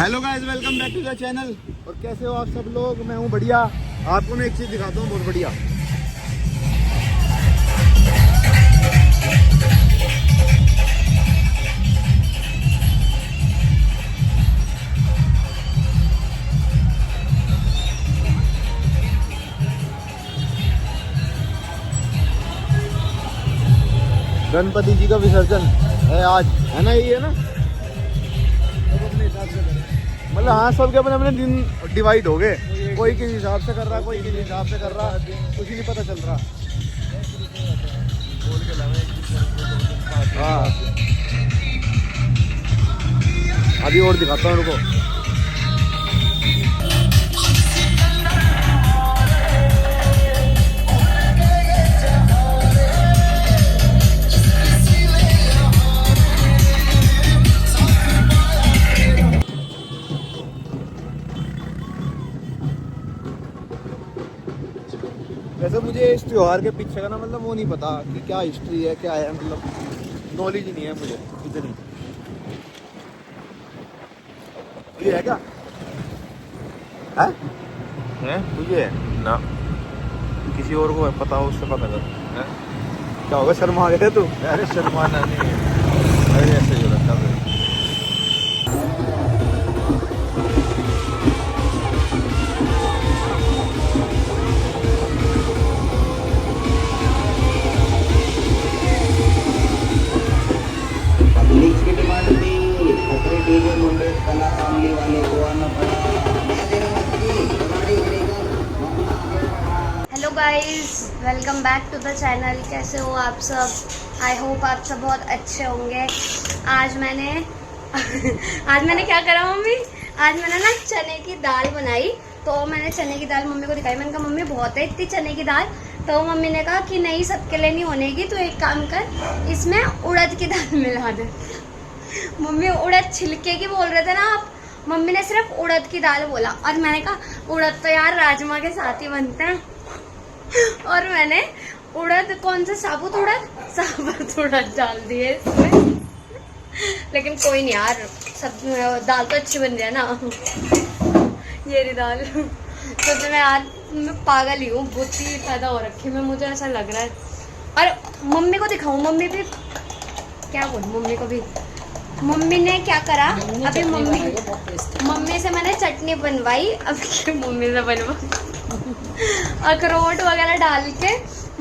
Hello guys, welcome back to the channel. और कैसे हो आप सब लोग? मैं हूं बढ़िया। आपको मैं एक चीज़ दिखाता हूं बहुत बढ़िया। गणपति जी का विसर्जन है आज, है ना? ये है ना, मतलब हाँ, सबके अपने अपने दिन डिवाइड हो गए। कोई किस हिसाब से कर रहा, कोई किस हिसाब से कर रहा, कुछ नहीं पता चल रहा। हाँ, अभी और दिखाता हूँ उनको। वैसे मुझे इस त्योहार के पीछे का ना, मतलब वो नहीं पता कि क्या हिस्ट्री है, क्या है, मतलब नॉलेज ही नहीं है मुझे इतनी। ये है क्या है तुझे ना किसी और को पता हो, उससे पता कर। है? क्या होगा, शर्मा गए तू? अरे शर्माना नहीं है, अरे ऐसे ही हो रखा है। पब्लिक की डिमांड थी, खतरे डीजे मुंडे कला फैमिली वाले को आना पड़ा। Hello guys, welcome back to the channel. कैसे हो आप सब? आई होप आप सब बहुत अच्छे होंगे। आज मैंने क्या करा मम्मी? आज मैंने ना चने की दाल बनाई। तो मैंने चने की दाल मम्मी को दिखाई। मैंने कहा मम्मी बहुत है इतनी चने की दाल। तो मम्मी ने कहा कि नहीं, सबके लिए नहीं होनेगी, तो एक काम कर, इसमें उड़द की दाल मिला दे। मम्मी उड़द छिलके की बोल रहे थे ना आप, मम्मी ने सिर्फ उड़द की दाल बोला। और मैंने कहा उड़द तो यार राजमा के साथ ही बनते हैं। और मैंने उड़द, कौन सा साबुत उड़द डाल दिए इसमें। लेकिन कोई नहीं यार, सब दाल तो अच्छी बन रही है ना। ये रही दाल। तो मैं यार, मैं पागल ही हूँ, बुद्धि पैदा हो रखी है, मुझे ऐसा लग रहा है। और मम्मी को दिखाऊं, मम्मी भी क्या बोलूं, मम्मी को भी, मम्मी ने क्या करा अभी, मम्मी से मैंने चटनी बनवाई। अभी मम्मी से बनवा अखरोट वगैरह डाल के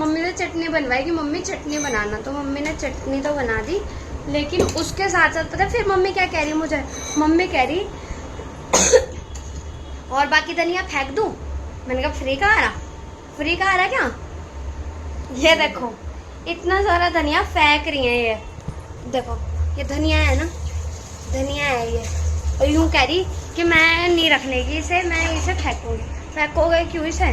मम्मी ने चटनी बनवाई कि मम्मी चटनी बनाना। तो मम्मी ने चटनी तो बना दी, लेकिन उसके साथ साथ पता है फिर मम्मी क्या कह रही मुझे? मम्मी कह रही और बाकी धनिया फेंक दूं। मैंने कहा फ्री का आ रहा, फ्री का आ रहा क्या? ये देखो इतना सारा धनिया फेंक रही है। ये देखो, ये धनिया है ना, धनिया है ये। और यूं कह रही कि मैं नहीं रखने की इसे, मैं इसे फेंकूंगी। फेंकोगे क्यों इसे?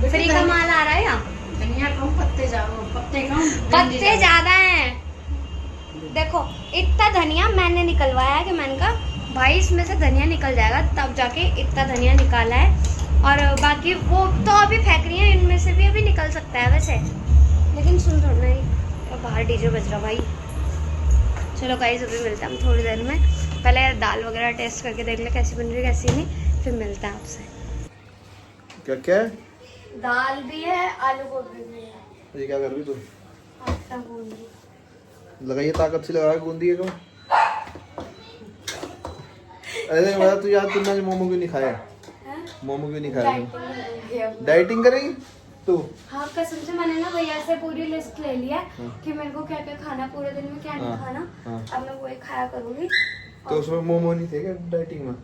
फ्री का माल आ रहा है या? धनिया कम, पत्ते कम, पत्ते ज्यादा हैं। देखो इतना धनिया मैंने निकलवाया है कि मैंने कहा भाई इसमें से धनिया निकल जाएगा, तब जाके इतना धनिया निकाला है। और बाकी वो तो अभी फेंक रही है, इनमें से भी अभी निकल सकता है वैसे। लेकिन सुन थोड़ा नहीं, बाहर डीजे बज रहा भाई। चलो गाइस, अभी मिलते हैं हम थोड़ी देर में। पहले दाल वगैरह टेस्ट करके देख ले कैसी बन रही है कैसी नहीं, फिर मिलते हैं आपसे। क्या क्या है? दाल भी है, आलू गोभी भी है। ये क्या कर रही तू? आटा गूंद रही। लगाइए, ताकत से लगा के गूंदी है। अरे बता तू यार, तुमने मोमो क्यों नहीं खाया? मोमो क्यों नहीं खाया? डाइटिंग करेगी तू? हाँ कसम से, मैंने ना भैया से पूरी लिस्ट ले लिया कि मेरे को क्या क्या खाना, पूरे दिन में क्या नहीं खाना। अब मैं वही खाया करूंगी। तो उसमें मोमो नहीं थे क्या डाइटिंग में?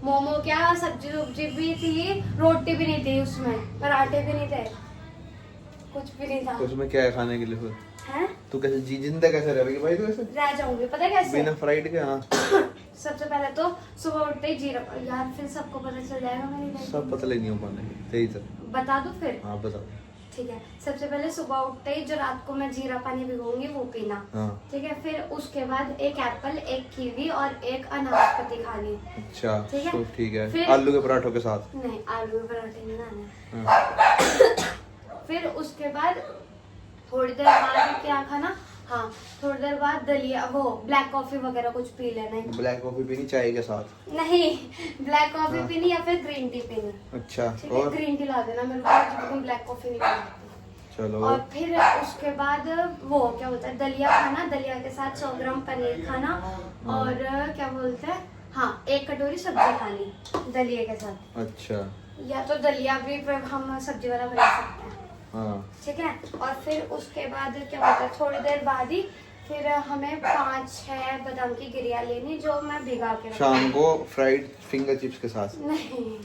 मोमो क्या, सब्जी भी थी, रोटी भी नहीं थी उसमें, पराठे भी नहीं थे, कुछ भी नहीं था। तो उसमें क्या है खाने के लिए फिर? हैं? तू कैसे जिंदा कैसे रहेगी भाई? तू ऐसे रह जाऊंगी, पता है कैसे? बिना फ्राइड के? हाँ सबसे पहले तो सुबह उठते ही जीरा, यार फिर सबको पता चल जाएगा मेरी डाइट। सब पतले नहीं हो पाने सही सर। बता दूं फिर? हाँ बता। ठीक है, सबसे पहले सुबह उठते ही जो रात को मैं जीरा पानी भिगोऊंगी वो पीना। हाँ ठीक है, फिर उसके बाद एक एप्पल, एक कीवी और एक अनाशपाती खानी। अच्छा, ठीक है? तो ठीक है। फिर- आलू के पराठों के साथ? नहीं, आलू के पराठे नहीं खाने। हाँ। फिर उसके बाद थोड़ी देर बाद क्या खाना, हाँ थोड़ी देर बाद दलिया वो ब्लैक कॉफी वगैरह कुछ पी लेना है। ब्लैक कॉफी पीनी चाय के साथ? नहीं ब्लैक कॉफी हाँ। पीनी या फिर ग्रीन टी पीनी। अच्छा ठीक है और ग्रीन टी ला देना मेरे को, ब्लैक कॉफी नहीं पीनी। चलो और फिर उसके बाद वो क्या बोलते हैं दलिया खाना, दलिया के साथ 100 ग्राम पनीर खाना और क्या बोलते हैं हाँ 1 कटोरी सब्जी खानी दलिया के साथ। अच्छा या तो दलिया भी हम सब्जी वाला बना सकते हैं। हाँ ठीक है और फिर उसके बाद क्या बोलते हैं थोड़ी देर बाद ही फिर हमें 5-6 बादाम की गिरिया लेनी जो मैं भिगा के शाम को फ्राइड फिंगर चिप्स के साथ? नहीं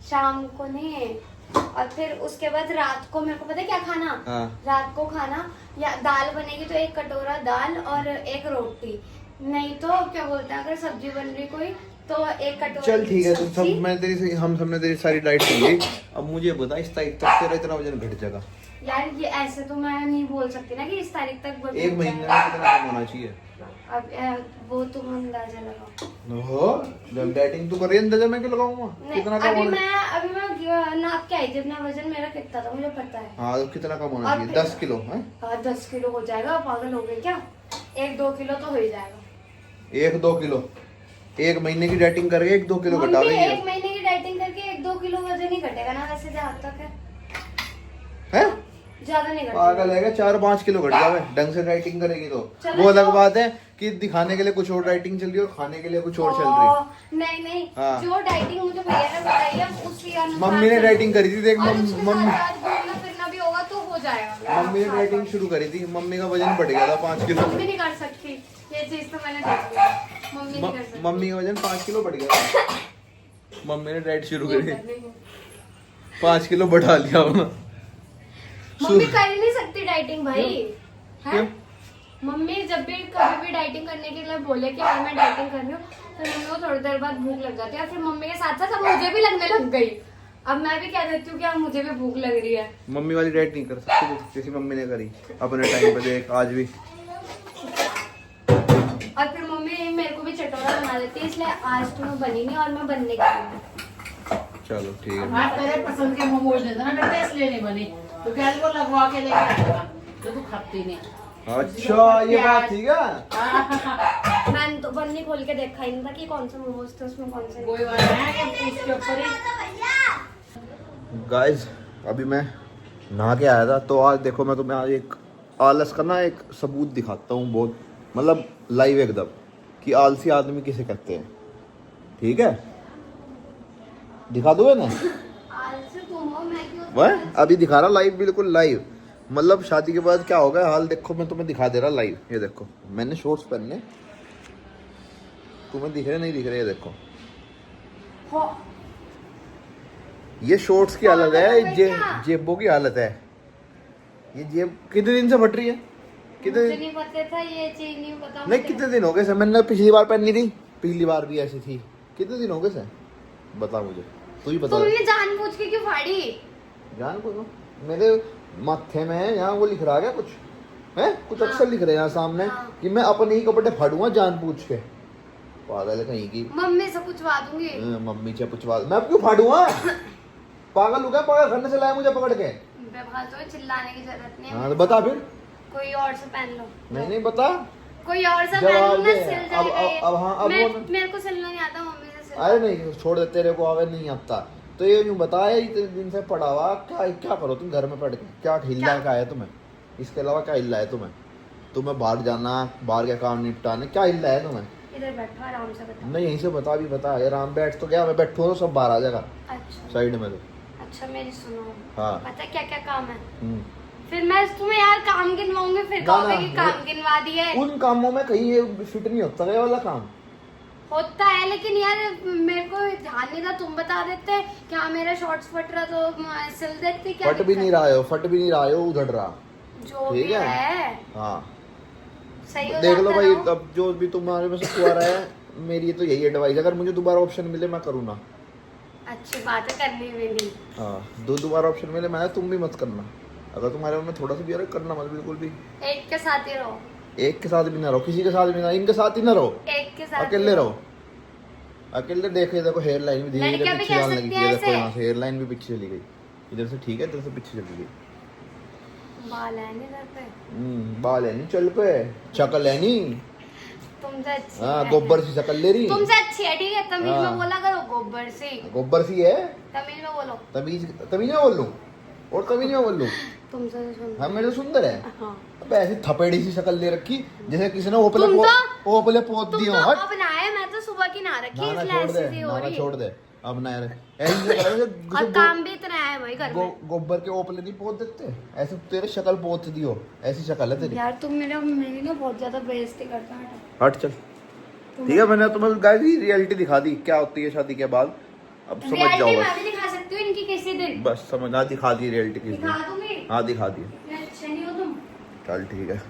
शाम को नहीं। और फिर उसके बाद रात को मेरे को पता है क्या खाना? हाँ। रात को खाना या दाल बनेगी तो 1 कटोरा दाल और 1 रोटी, नहीं तो क्या बोलते हैं अगर सब्जी बन रही कोई तो 1 कटोरा। चल ठीक है, तुम सब मैं तेरी से हम सबने तेरी सारी डाइट सुन ली। अब मुझे बता इस तारीख तक तेरा इतना वजन घट जाएगा? यार ये ऐसे तो मैं नहीं बोल सकती ना कि इस तारीख तक बढ़ 1 महीने में जाएगा। कितना कम होना चाहिए? अब वो तुम अंदाजा लगाओ। हो जब डाइटिंग तो कर रही है, अंदाजा मैं क्यों लगाऊंगा? नहीं, कितना कम होना? अभी मैं नाप के आई थी अपना वजन, मेरा कितना था मुझे पता है। हाँ तो कितना कम होना अब चाहिए? फिर- 10 किलो है? हाँ 10 किलो हो जाएगा, पागल हो गए क्या? 1-2 किलो तो हो ही जाएगा। 1-2 किलो? 1 महीने की डाइटिंग करके 1-2 किलो घटा मम्मी रही है? 1 महीने की डाइटिंग करके 1-2 किलो वजन ही घटेगा ना वैसे जहाँ तक है ज्यादा नहीं घटेगा। पागल है क्या? 4-5 किलो घट जावे ढंग से डाइटिंग करेगी तो। चलो वो अलग तो- बात है कि दिखाने के लिए कुछ और डाइटिंग चल रही है और खाने के लिए कुछ और चल रही है। नहीं नहीं हाँ। जो डाइटिंग मुझे भैया ने बताई है उसी अनुसार मम्मी ने चलो। डाइटिंग करी थी देख, और मम्मी उसके साथ घूमना फिरना भी होगा तो हो जाएगा। मम्मी ने डाइटिंग शुरू करी थी, मम्मी का वजन बढ़ गया था 5 किलो। मम्मी नहीं कर सकती ये चीज तो मैंने देख ली, मम्मी नहीं कर सकती। मम्मी का वजन 5 किलो बढ़ गया था। मम्मी ने डाइट शुरू करी, 5 किलो बढ़ा लिया उन्होंने। मम्मी कर ही नहीं सकती डाइटिंग भाई है? क्यों? मम्मी जब भी कभी भी डाइटिंग करने के लिए बोले कि हाँ मैं डाइटिंग कर रही हूँ तो मम्मी को थोड़ी देर बाद भूख लग जाती है, फिर मम्मी के साथ साथ अब मुझे भी लगने लग गई। अब मैं भी कह देती हूँ कि अब मुझे भी भूख लग रही है। मम्मी वाली डाइट नहीं कर सकती तू, जैसी मम्मी ने करी अपने टाइम पे देख आज भी। और फिर मम्मी मेरे को भी चटोरा बना देती है, इसलिए आज तो मैं बनी नहीं और मैं बनने की हूँ। चलो ठीक है। हाँ तेरे पसंद के मोमोज दे देना बेटा, इसलिए नहीं बनी तो गैस को लगवा के लेके आएगा तो तू खाती नहीं। अच्छा ये बात थी क्या? मैंने तो बन्नी खोल के देखा ही नहीं था कि कौन सा मोमोज थे उसमें कौन से। कोई बात नहीं है उसके ऊपर ही। गाइस अभी मैं नहा के आया था तो आज देखो मैं तुम्हें आज एक आलस का ना एक सबूत दिखाता हूँ, बहुत मतलब लाइव एकदम कि आलसी आदमी किसे कहते हैं। ठीक है दिखा दो ना आलसी तुम हो, मैं क्यों? वह अभी दिखा रहा लाइव, बिल्कुल लाइव। मतलब शादी के बाद क्या होगा हाल देखो, मैं तुम्हें दिखा दे रहा लाइव। ये देखो मैंने शॉर्ट्स पहने, तुम्हें दिख रहे नहीं दिख रहे? ये देखो हो, ये शॉर्ट्स की हालत है, पागल हो क्या? जेबों की हालत है। ये जेब कितने दिन से फट रही है? कितने मुझे दिन? नहीं पता था ये चीज, नहीं पता नहीं मुझे। कितने दिन हो गए सर? मैंने पिछली बार पहनी थी, पिछली बार भी ऐसी थी। कितने दिन हो गए सर बता मुझे, तू ही बता। तुमने जानबूझ के क्यों फाड़ी? जान को मेरे माथे में यहाँ वो लिख रहा है क्या कुछ है? कुछ अक्षर लिख रहे हैं यहाँ सामने हाँ। कि मैं अपने ही कपड़े फाड़ूंगा जानबूझ के। पागल है कहीं की। मम्मी से पूछवा दूंगी। मम्मी से पूछवा, मैं क्यों फाड़ूंगा? पागल हो गया? पागल घर से लाया मुझे पकड़ के। तो चिल्लाने की जरूरत नहीं है। हाँ तो बता फिर। कोई और से पहन लो। नहीं बता। कोई और से जवाब पहन लो ना, दे। सिल अब- जाएगा अब- ये। अब हाँ, अब वो ना- मेरे को सिलना नहीं आता, मम्मी से सिल। अरे नहीं छोड़ दे, तेरे को आवे नहीं आता तो ये यूँ बताया इतने दिन से पड़ा हुआ क्या क्या करो तुम घर में पढ़ के? क्या हिल्ला है, क्या है तुम्हें? इसके अलावा क्या हिल्ला है तुम्हें? तुम्हें बाहर जाना, बाहर के काम निपटाने, क्या हिल्ला है तुम्हें? इधर बैठो आराम से बताओ। नहीं यहीं से बता भी बता यार, आराम बैठ तो गया, मैं बैठू तो सब बाहर आ जाएगा अच्छा साइड में तो। अच्छा मेरी सुनो। हाँ। पता है क्या क्या काम है? हम्म। फिर मैं तुम्हें यार काम गिनवाऊंगी, फिर ना, कहोगे ना, कि काम गिनवा दिए। उन कामों में कहीं ये फिट नहीं होता ये वाला काम। होता है लेकिन यार मेरे को ध्यान नहीं था, तुम बता देते क्या मेरा शॉर्ट्स फट रहा तो मैं सिल देती। क्या फट भी नहीं रहा हो, फट भी नहीं रहा हो, उधड़ रहा। जो ठीक भी है। है हाँ सही हो देख लो जाता भाई, रहो। अब जो भी तुम्हारे में से हुआ रहा है मेरी तो यही एडवाइस, अगर मुझे दोबारा ऑप्शन मिले मैं करूँ ना। अच्छी बात है करनी भी नहीं। हाँ दोबारा ऑप्शन मिले मैं, तुम भी मत करना। अगर तुम्हारे मन में थोड़ा सा भी अरे करना मत बिल्कुल भी। एक के साथ ही रहो। एक के साथ भी ना रहो, किसी के साथ भी ना, इनके साथ ही ना रहो, एक के साथ अकेले रहो। अकेले देखे देखो हेयर लाइन भी धीरे धीरे लड़कियां भी पीछे कह जाने सकती लगी हैं है। देखो ऐसे। यहाँ से हेयर लाइन भी पीछे चली गई, इधर से ठीक है इधर से पीछे चली गई। बाल है नहीं घर पे, बाल है नहीं चल पे, शक्ल है नहीं। तुमसे अच्छी हाँ है। गोबर सी शक्ल ले रही, तुमसे अच्छी है, ठीक है, तमीज हाँ। में बोला करो, गोबर से, गोबर सी है। तमीज में बोलो। तमीज तमीज में बोल लूं और तमीज में बोल लूं। तुमसे तो सुन। हाँ मेरे तो सुंदर है। हाँ। अब ऐसी थपेड़ी सी शक्ल ले रखी जैसे किसी ने तुम ओपले पोत तुम दिए तो हो। हट। अब नहाए, मैं तो सुबह की नहा रखी, ना ना इसलिए छोड़ दे, ऐसी सी हो ना ना रही। छोड़ दे, अब ना यार ऐसे नहीं करो जैसे और काम भी इतना है भाई घर में। गोबर के ओपले नहीं पोत देते, ऐसे तेरे शक्ल पोत दियो, ऐसी शक्ल है तेरी। यार तुम मेरी ना बहुत ज्यादा बेइज्जती करता है। हट चल। ठीक है मैंने तुम्हें गाइस रियलिटी दिखा दी क्या होती है शादी के बाद, अब समझ जाओ रियलिटी बस। मैं भी दिखा सकती हूँ इनकी किसी दिन। बस समझना, दिखा दी रियलिटी किस दिखा दिन। दूंगी। हाँ दिखा दी। अच्छे नहीं हो तुम। चल ठीक है।